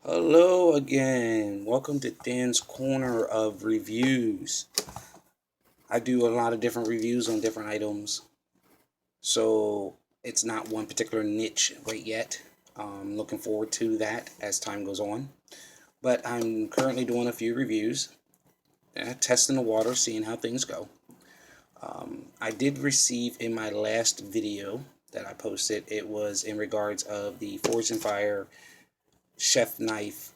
Hello again. Welcome to Dan's Corner of Reviews. I do a lot of different reviews on different items, so it's not one particular niche right yet. I'm looking forward to that as time goes on. But I'm currently doing a few reviews, testing the water, seeing how things go. I did receive in my last video that I posted, it was in regards of the Forged in Fire chef knife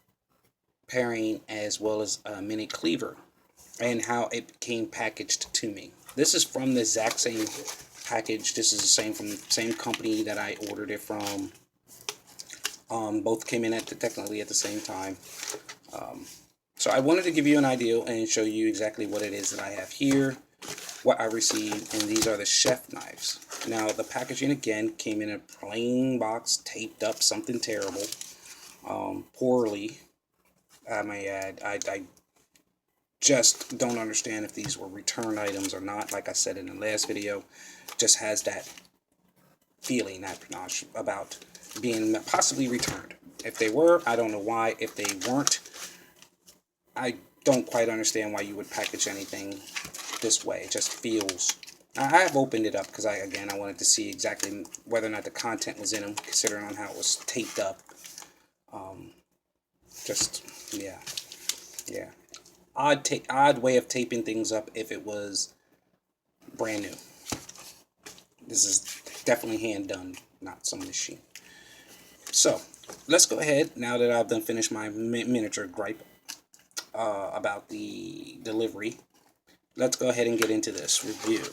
pairing as well as a mini cleaver and how it came packaged to me. This is from the exact same package. This is the same from the same company that I ordered it from. Both came in technically at the same time. So I wanted to give you an idea and show you exactly what it is that I have here, what I received, and these are the chef knives. Now the packaging again came in a plain box, taped up, something terrible, poorly. I may add. I just don't understand if these were return items or not. Like I said in the last video, just has that feeling, that panache about being possibly returned. If they were, I don't know why. If they weren't, I don't quite understand why you would package anything this way. It just feels... I have opened it up because I wanted to see exactly whether or not the content was in them, considering on how it was taped up. Yeah, yeah. Odd way of taping things up if it was brand new. This is definitely hand done, not some machine. So let's go ahead, now that I've done finished my miniature gripe about the delivery, let's go ahead and get into this review.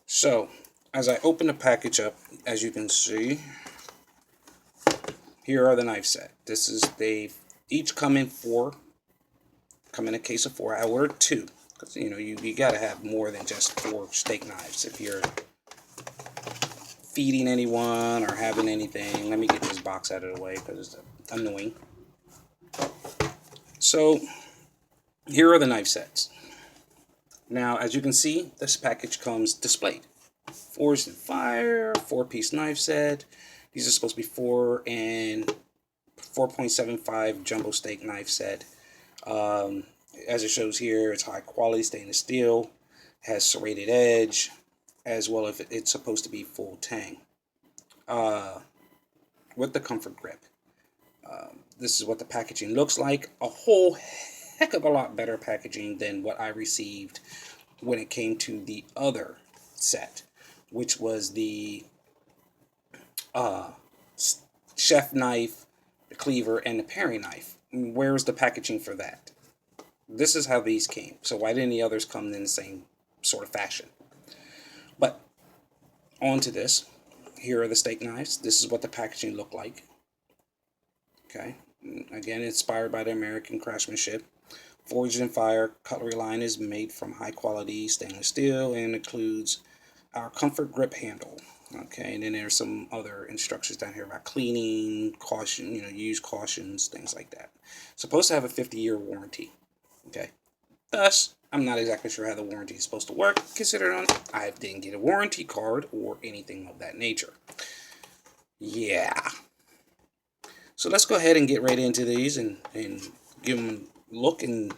So as I open the package up, as you can see, here are the knife set. This is, they each come in a case of 4. I ordered 2 because you gotta have more than just 4 steak knives if you're feeding anyone or having anything. Let me get this box out of the way because it's annoying. So here are the knife sets. Now as you can see, this package comes displayed. Forged in Fire 4-piece knife set. These are supposed to be 4 and 4.75 jumbo steak knife set. As it shows here, it's high quality stainless steel, has serrated edge, as well as it's supposed to be full tang. With the comfort grip. This is what the packaging looks like. A whole heck of a lot better packaging than what I received when it came to the other set, which was the chef knife, the cleaver, and the paring knife. Where's the packaging for that? This is how these came. So why didn't the others come in the same sort of fashion? But on to this. Here are the steak knives. This is what the packaging looked like. Okay. Again, inspired by the American craftsmanship. Forged in Fire cutlery line is made from high quality stainless steel and includes our comfort grip handle. Okay, and then there's some other instructions down here about cleaning, caution, use cautions, things like that. Supposed to have a 50-year warranty. Okay, thus, I'm not exactly sure how the warranty is supposed to work, considering I didn't get a warranty card or anything of that nature. Yeah. So let's go ahead and get right into these and give them a look and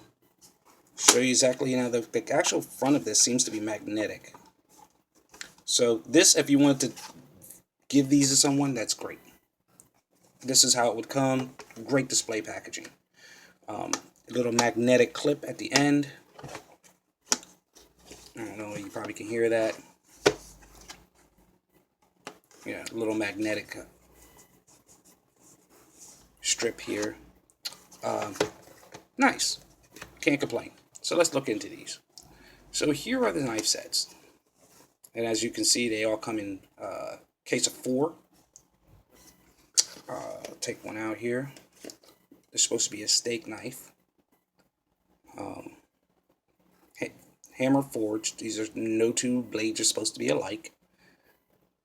show you exactly, the actual front of this seems to be magnetic. So this, if you wanted to give these to someone, that's great. This is how it would come. Great display packaging. Little magnetic clip at the end. I don't know, you probably can hear that. Yeah, little magnetic strip here. Nice. Can't complain. So let's look into these. So here are the knife sets. And as you can see, they all come in a case of 4. Take one out here. It's supposed to be a steak knife. Hammer forged. These are no 2 blades are supposed to be alike.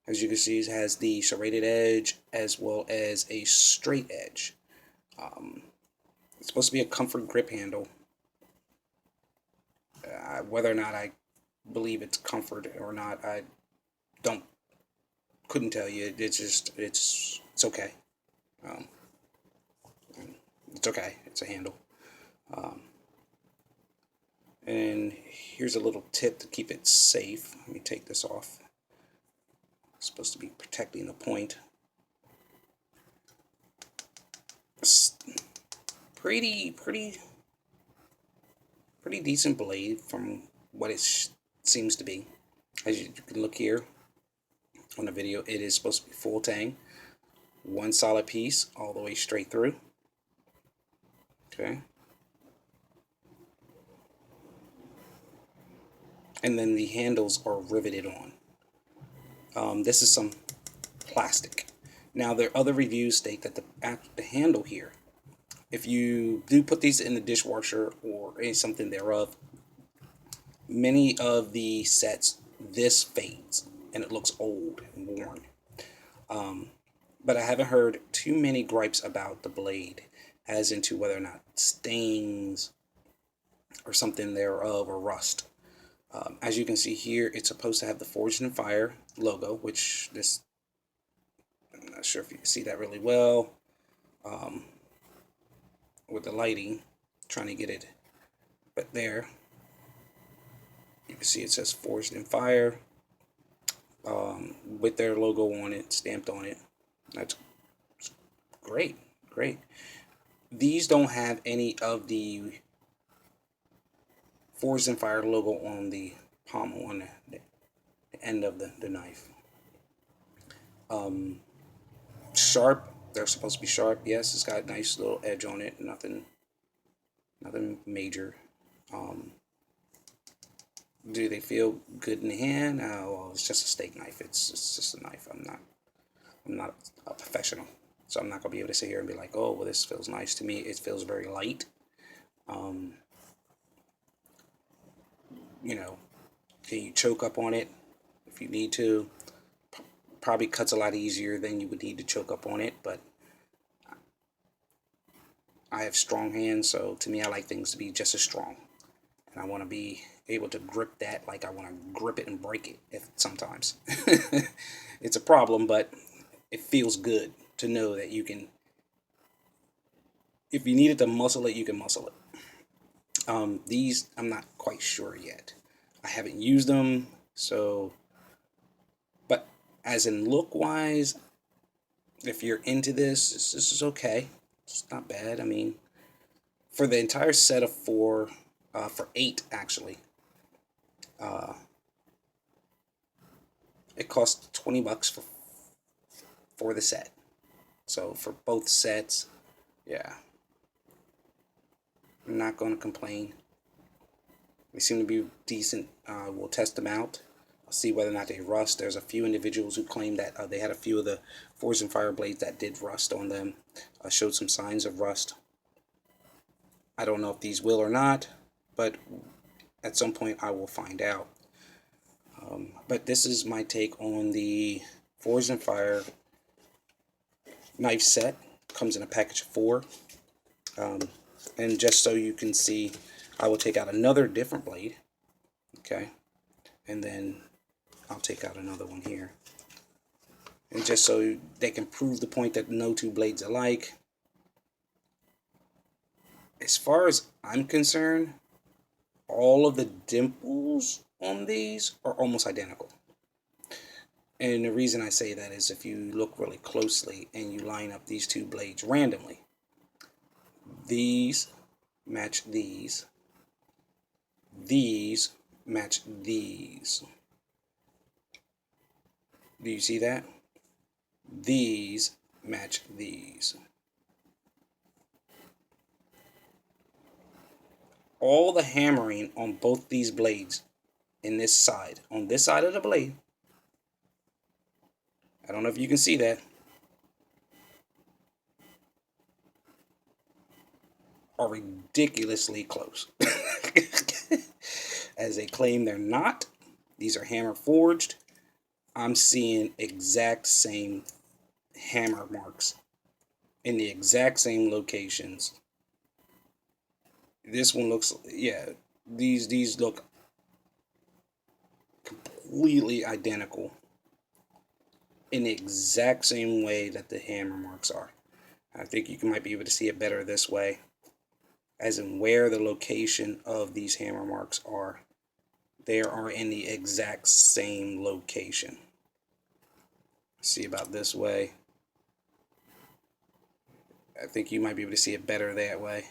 As you can see, it has the serrated edge as well as a straight edge. It's supposed to be a comfort grip handle. Whether or not I believe it's comfort or not, I couldn't tell you. It's okay. It's okay. It's a handle. And here's a little tip to keep it safe. Let me take this off. It's supposed to be protecting the point. It's pretty decent blade from what it seems to be. As you can look here on the video, it is supposed to be full tang, one solid piece all the way straight through. Okay. And then the handles are riveted on. This is some plastic. Now, there are other reviews state that the handle here, if you do put these in the dishwasher or something thereof, many of the sets, this fades and it looks old and worn. But I haven't heard too many gripes about the blade, as into whether or not stains or something thereof or rust. As you can see here, it's supposed to have the Forged in Fire logo, which this, I'm not sure if you can see that really well with the lighting, trying to get it, but there you can see it says Forged in Fire with their logo on it, stamped on it. That's great. These don't have any of the Forged in Fire logo on the pommel, on the end of the knife. Sharp, they're supposed to be sharp. Yes, it's got a nice little edge on it. Nothing major. Do they feel good in the hand? Well, it's just a steak knife. It's just a knife. I'm not a professional, so I'm not gonna be able to sit here and be like, oh, well, this feels nice to me. It feels very light. You know, can you choke up on it if you need to? Probably cuts a lot easier than you would need to choke up on it, but I have strong hands, so to me, I like things to be just as strong, and I want to be able to grip that like I want to grip it and break it. If sometimes it's a problem, but it feels good to know that you can, if you needed to muscle it, you can muscle it. These, I'm not quite sure yet. I haven't used them, so, but as in look wise, if you're into this is okay. It's not bad. I mean, for the entire set of four, for 8 actually, it costs $20 for the set. So for both sets, yeah, I'm not going to complain. They seem to be decent. We'll test them out. I'll see whether or not they rust. There's a few individuals who claim that they had a few of the Forged in Fire blades that did rust on them. Showed some signs of rust. I don't know if these will or not, but at some point I will find out. But this is my take on the Forged in Fire knife set. Comes in a package of 4. And just so you can see, I will take out another different blade. Okay. And then I'll take out another one here. And just so they can prove the point that no two blades are alike. As far as I'm concerned, all of the dimples on these are almost identical. And the reason I say that is if you look really closely and you line up these two blades randomly, these match these, these match these. Do you see that? These match these. All the hammering on both these blades in this side, on this side of the blade, I don't know if you can see that, are ridiculously close. As they claim they're not. These are hammer forged. I'm seeing exact same hammer marks in the exact same locations. This one looks, yeah, these look completely identical in the exact same way that the hammer marks are. I think you might be able to see it better this way, as in where the location of these hammer marks are. They are in the exact same location. See about this way. I think you might be able to see it better that way.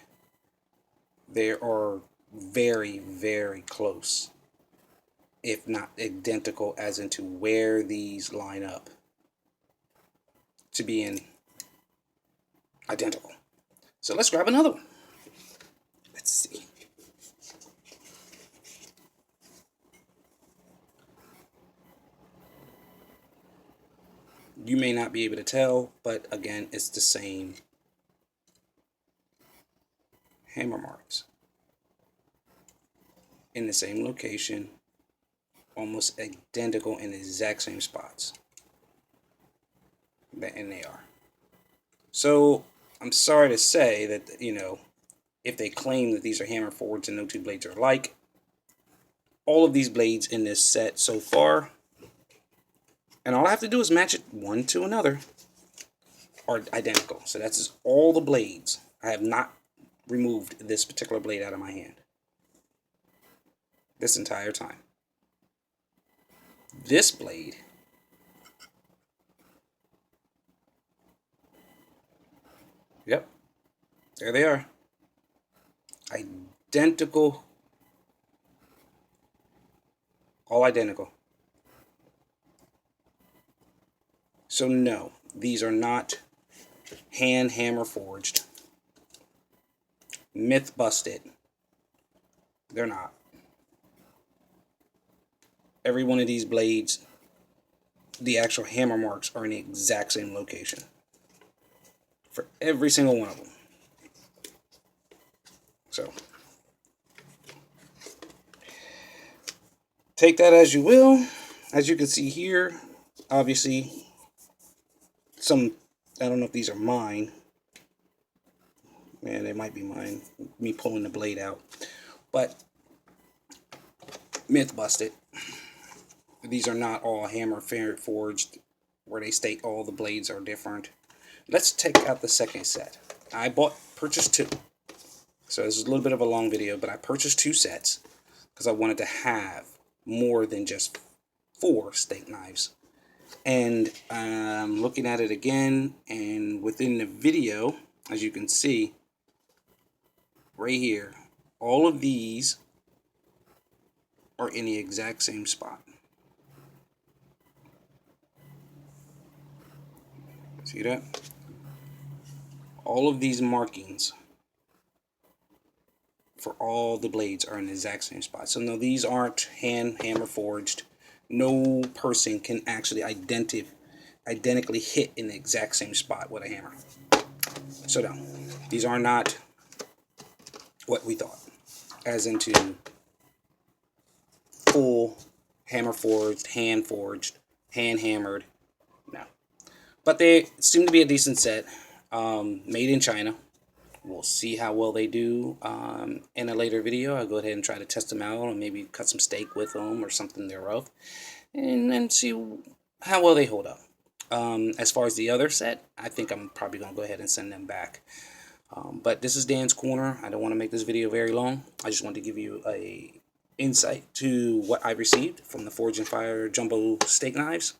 They are very, very close, if not identical, as into where these line up to being identical. So let's grab another one. Let's see. You may not be able to tell, but again, it's the same hammer marks in the same location, almost identical in the exact same spots. And they are. So I'm sorry to say that, you know, if they claim that these are hammer forwards and no two blades are alike, all of these blades in this set so far, and all I have to do is match it one to another, are identical. So that's all the blades. I have not removed this particular blade out of my hand this entire time. This blade yep, there they are. Identical. All identical. So no, these are not hand hammer forged. Myth busted. They're not. Every one of these blades, the actual hammer marks are in the exact same location for every single one of them. So take that as you will. As you can see here, obviously some, I don't know if these are mine. Man, they might be mine. Me pulling the blade out. But myth busted. These are not all hammer forged where they state all the blades are different. Let's take out the second set. I purchased two. So this is a little bit of a long video, but I purchased two sets because I wanted to have more than just 4 steak knives. And I'm looking at it again, and within the video, as you can see, right here, all of these are in the exact same spot. See that? All of these markings for all the blades are in the exact same spot. So no, these aren't hand hammer forged. No person can actually identically hit in the exact same spot with a hammer. So no, these are not what we thought, as into full hammer forged, hand hammered. No, but they seem to be a decent set, made in China. We'll see how well they do in a later video. I'll go ahead and try to test them out and maybe cut some steak with them or something thereof, and then see how well they hold up. As far as the other set, I think I'm probably going to go ahead and send them back. But this is Dan's Corner. I don't want to make this video very long. I just want to give you a insight to what I received from the Forge and Fire Jumbo steak knives.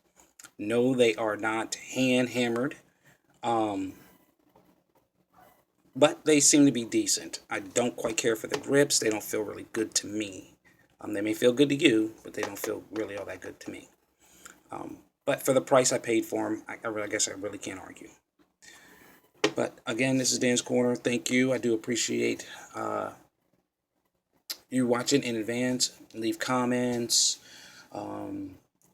No, they are not hand hammered. But they seem to be decent. I don't quite care for the grips. They don't feel really good to me. They may feel good to you, but they don't feel really all that good to me. But for the price I paid for them, I guess I really can't argue. But again, this is Dan's Corner. Thank you. I do appreciate you watching in advance. Leave comments.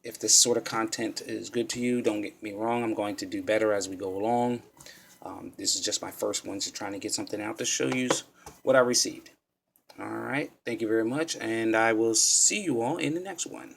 If this sort of content is good to you, don't get me wrong. I'm going to do better as we go along. This is just my first one, so trying to get something out to show you what I received. All right. Thank you very much, and I will see you all in the next one.